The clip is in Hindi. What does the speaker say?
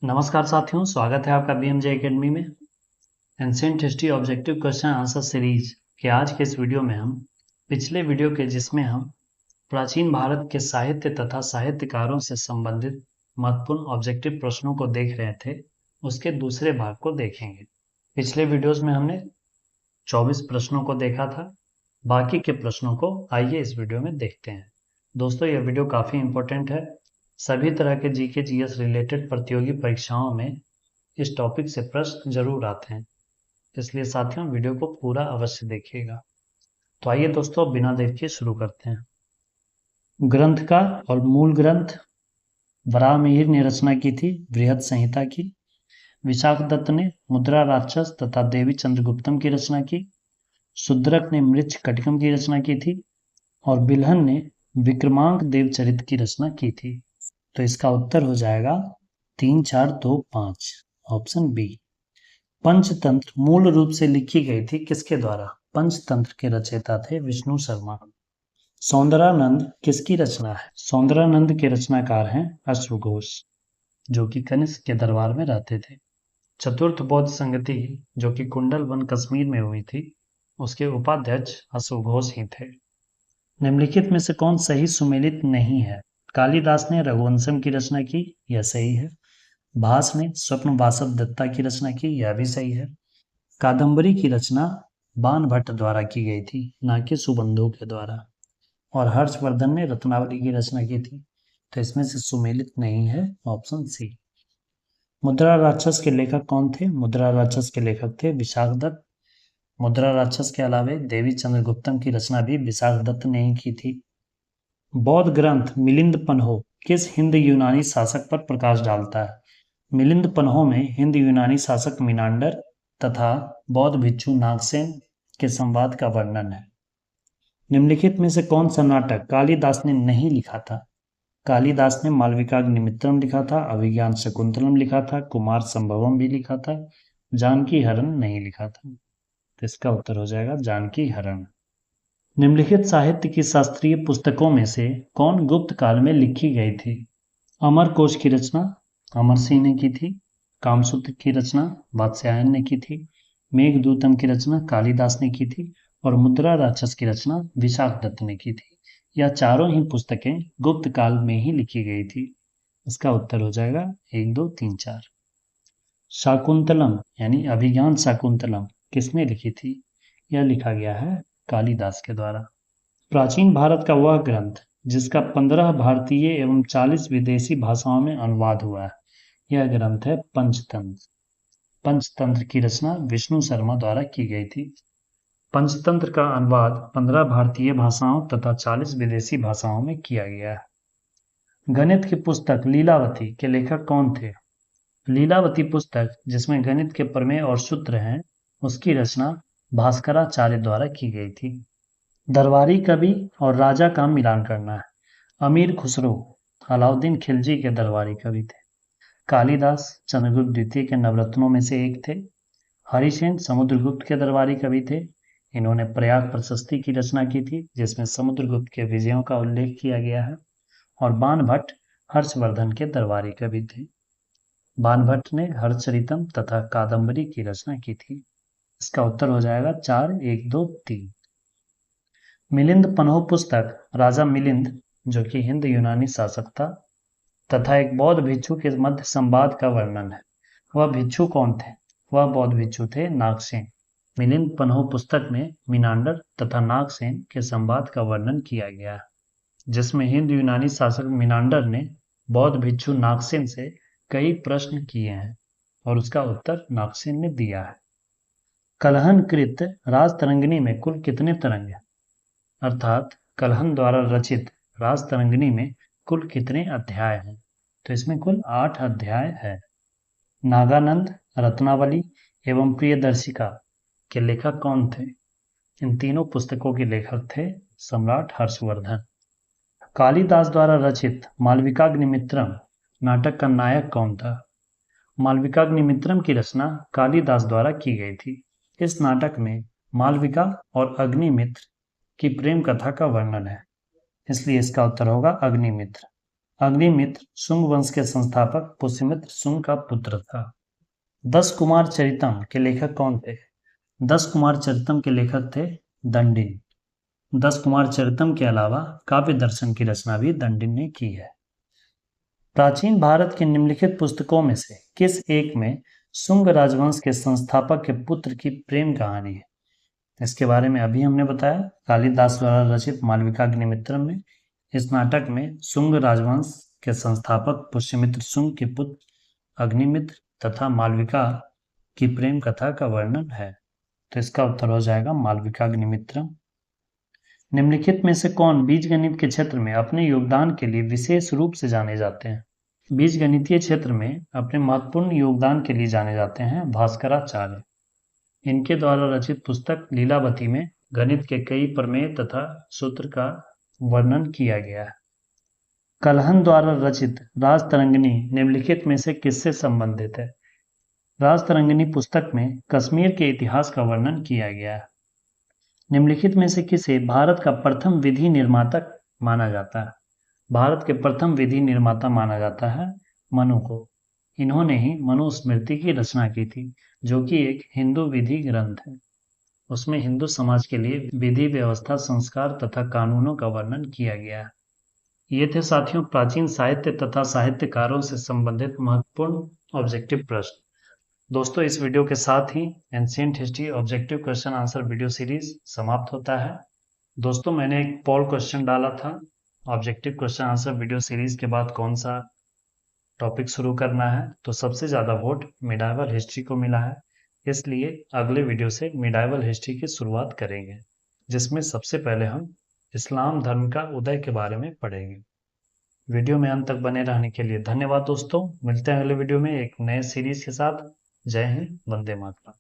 नमस्कार साथियों, स्वागत है आपका बीएमजे एकेडमी में। Ancient history objective question answer series के आज के इस वीडियो में हम पिछले वीडियो के जिसमें हम प्राचीन भारत के साहित्य तथा साहित्यकारों से संबंधित महत्वपूर्ण ऑब्जेक्टिव प्रश्नों को देख रहे थे, उसके दूसरे भाग को देखेंगे। पिछले वीडियोस में हमने 24 प्रश्नों को देखा था। बाकी के प्रश्नों को आइए इस वीडियो में देखते हैं। दोस्तों, यह वीडियो काफ़ी इंपॉर्टेंट है। सभी तरह के जीके जीएस रिलेटेड प्रतियोगी परीक्षाओं में इस टॉपिक से प्रश्न जरूर आते हैं, इसलिए साथियों वीडियो को पूरा अवश्य देखिएगा। तो आइए दोस्तों, बिना देर के शुरू करते हैं। ग्रंथकार और मूल ग्रंथ वराहमिहिर ने रचना की थी बृहद संहिता की। विशाखदत्त ने मुद्रा राक्षस तथा देवी चंद्रगुप्तम की रचना की। शूद्रक ने मृच्छकटिकम की रचना की थी और बिल्हन ने विक्रमांक देवचरित की रचना की थी। तो इसका उत्तर हो जाएगा 3, 4, 2, 5, ऑप्शन बी। पंचतंत्र मूल रूप से लिखी गई थी किसके द्वारा? पंचतंत्र के रचयिता थे विष्णु शर्मा। सौंदरानंद किसकी रचना है? सौंदरानंद के रचनाकार हैं अश्वघोष, जो कि कनिष्क के दरबार में रहते थे। चतुर्थ बौद्ध संगति, जो कि कुंडल वन कश्मीर में हुई थी, उसके उपाध्यक्ष अश्वघोष ही थे। निम्नलिखित में से कौन सही सुमेलित नहीं है? कालिदास ने रघुवंशम की रचना की, यह सही है। भास ने स्वप्न वासव दत्ता की रचना की, यह भी सही है। कादंबरी की रचना बाणभट्ट द्वारा की गई थी, न कि सुबंधु के द्वारा। और हर्षवर्धन ने रत्नावली की रचना की थी, तो इसमें से सुमेलित नहीं है, ऑप्शन सी। मुद्रा राक्षस के लेखक कौन थे? मुद्रा राक्षस के लेखक थे विशाखदत्त। मुद्रा राक्षस के अलावे देवी चंद्रगुप्तम की रचना भी विशाखदत्त ने ही की थी। बौद्ध ग्रंथ मिलिंद पन्हो किस हिंद यूनानी शासक पर प्रकाश डालता है? मिलिंद पन्हो में हिंद यूनानी शासक मिनांडर तथा बौद्ध भिक्षु नागसेन के संवाद का वर्णन है। निम्नलिखित में से कौन सा नाटक कालिदास ने नहीं लिखा था? कालिदास ने मालविकाग्निमित्रम लिखा था, अभिज्ञान शकुंतलम लिखा था, कुमार संभवम भी लिखा था, जानकी हरण नहीं लिखा था। तो इसका उत्तर हो जाएगा जानकी हरण। निम्नलिखित साहित्य की शास्त्रीय पुस्तकों में से कौन गुप्त काल में लिखी गई थी? अमरकोश की रचना अमर सिंह ने की थी। कामसूत्र की रचना वात्स्यायन ने की थी। मेघदूतम की रचना कालिदास ने की थी और मुद्रा राक्षस की रचना विशाखदत्त ने की थी। यह चारों ही पुस्तकें गुप्त काल में ही लिखी गई थी। इसका उत्तर हो जाएगा 1, 2, 3, 4। शाकुंतलम यानी अभिज्ञान शाकुंतलम किसने लिखी थी? यह लिखा गया है कालिदास के द्वारा। प्राचीन भारत का वह ग्रंथ जिसका 15 भारतीय एवं 40 विदेशी भाषाओं में अनुवाद हुआ है, यह ग्रंथ है पंचतंत्र। पंचतंत्र की रचना विष्णु शर्मा द्वारा की गई थी। पंचतंत्र का अनुवाद 15 भारतीय भाषाओं तथा 40 विदेशी भाषाओं में किया गया है। गणित की पुस्तक लीलावती के लेखक कौन थे? लीलावती पुस्तक जिसमें गणित के प्रमेय और सूत्र हैं, उसकी रचना भास्कराचार्य द्वारा की गई थी। दरबारी कवि और राजा का मिलान करना है। अमीर खुसरो अलाउद्दीन खिलजी के दरबारी कवि थे। कालिदास चंद्रगुप्त द्वितीय के नवरत्नों में से एक थे। हरिसेन समुद्रगुप्त के दरबारी कवि थे। इन्होंने प्रयाग प्रशस्ति की रचना की थी, जिसमें समुद्रगुप्त के विजयों का उल्लेख किया गया है। और बाणभट्ट हर्षवर्धन के दरबारी कवि थे। बाणभट्ट ने हर्षचरितम तथा कादंबरी की रचना की थी। इसका उत्तर हो जाएगा 4, 1, 2, 3। मिलिंद पन्हो पुस्तक राजा मिलिंद, जो कि हिंद यूनानी शासक था, तथा एक बौद्ध भिक्षु के मध्य संवाद का वर्णन है। वह भिक्षु कौन थे? वह बौद्ध भिक्षु थे नागसेन। मिलिंद पन्हो पुस्तक में मिनांडर तथा नागसेन के संवाद का वर्णन किया गया है, जिसमें हिंद यूनानी शासक मिनांडर ने बौद्ध भिक्षु नागसेन से कई प्रश्न किए हैं और उसका उत्तर नागसेन ने दिया है। कलहनकृत राजतरंगिणी में कुल कितने तरंग हैं? अर्थात कलहन द्वारा रचित राजतरंगिणी में कुल कितने अध्याय हैं? तो इसमें कुल 8 अध्याय है। नागानंद, रत्नावली एवं प्रियदर्शिका के लेखक कौन थे? इन तीनों पुस्तकों के लेखक थे सम्राट हर्षवर्धन। कालिदास द्वारा रचित मालविकाग्निमित्रम नाटक का नायक कौन था? मालविकाग्निमित्रम की रचना कालिदास द्वारा की गई थी। इस नाटक में मालविका और अग्निमित्र की प्रेम कथा का वर्णन है, इसलिए इसका उत्तर होगा अग्निमित्र। अग्निमित्र शुंग वंश के संस्थापक पुष्यमित्र शुंग का पुत्र था। 10 कुमार चरितम के लेखक कौन थे? 10 कुमार चरितम के लेखक थे दंडिन। 10 कुमार चरितम के अलावा काव्य दर्शन की रचना भी दंडिन ने की है। प्राचीन भारत की निम्नलिखित पुस्तकों में से किस एक में शुंग राजवंश के संस्थापक के पुत्र की प्रेम कहानी है? इसके बारे में अभी हमने बताया। कालिदास द्वारा रचित मालविकाग्निमित्रम में इस नाटक में शुंग राजवंश के संस्थापक पुष्यमित्र शुंग के पुत्र अग्निमित्र तथा मालविका की प्रेम कथा का वर्णन है। तो इसका उत्तर हो जाएगा मालविकाग्निमित्रम। निम्नलिखित में से कौन बीजगणित के क्षेत्र में अपने योगदान के लिए विशेष रूप से जाने जाते हैं? बीजगणितीय क्षेत्र में अपने महत्वपूर्ण योगदान के लिए जाने जाते हैं भास्कराचार्य। इनके द्वारा रचित पुस्तक लीलावती में गणित के कई प्रमेय तथा सूत्र का वर्णन किया गया है। कलहन द्वारा रचित राजतरंगिणी निम्नलिखित में से किससे संबंधित है? राजतरंगिणी पुस्तक में कश्मीर के इतिहास का वर्णन किया गया है। निम्नलिखित में से किसे भारत का प्रथम विधि निर्माता माना जाता है? भारत के प्रथम विधि निर्माता माना जाता है मनु को। इन्होंने ही मनुस्मृति की रचना की थी, जो कि एक हिंदू विधि ग्रंथ है। उसमें हिंदू समाज के लिए विधि व्यवस्था, संस्कार तथा कानूनों का वर्णन किया गया है। ये थे साथियों प्राचीन साहित्य तथा साहित्यकारों से संबंधित महत्वपूर्ण ऑब्जेक्टिव प्रश्न। दोस्तों, इस वीडियो के साथ ही ancient history objective question answer video series समाप्त होता है। दोस्तों, मैंने एक पोल क्वेश्चन डाला था, objective question answer video series के बाद कौन सा टॉपिक शुरू करना है, तो सबसे ज़्यादा वोट मिडाइवल हिस्ट्री को मिला है। इसलिए अगले वीडियो से मिडाइवल हिस्ट्री की शुरुआत करेंगे, जिसमें सबसे पहले हम इस्लाम धर्म का उदय के बारे में पढ़ेंगे। वीडियो में अंत तक बने रहने के लिए धन्यवाद दोस्तों। मिलते हैं अगले वीडियो में एक नए सीरीज के साथ। जय हिंद, वंदे मातरम।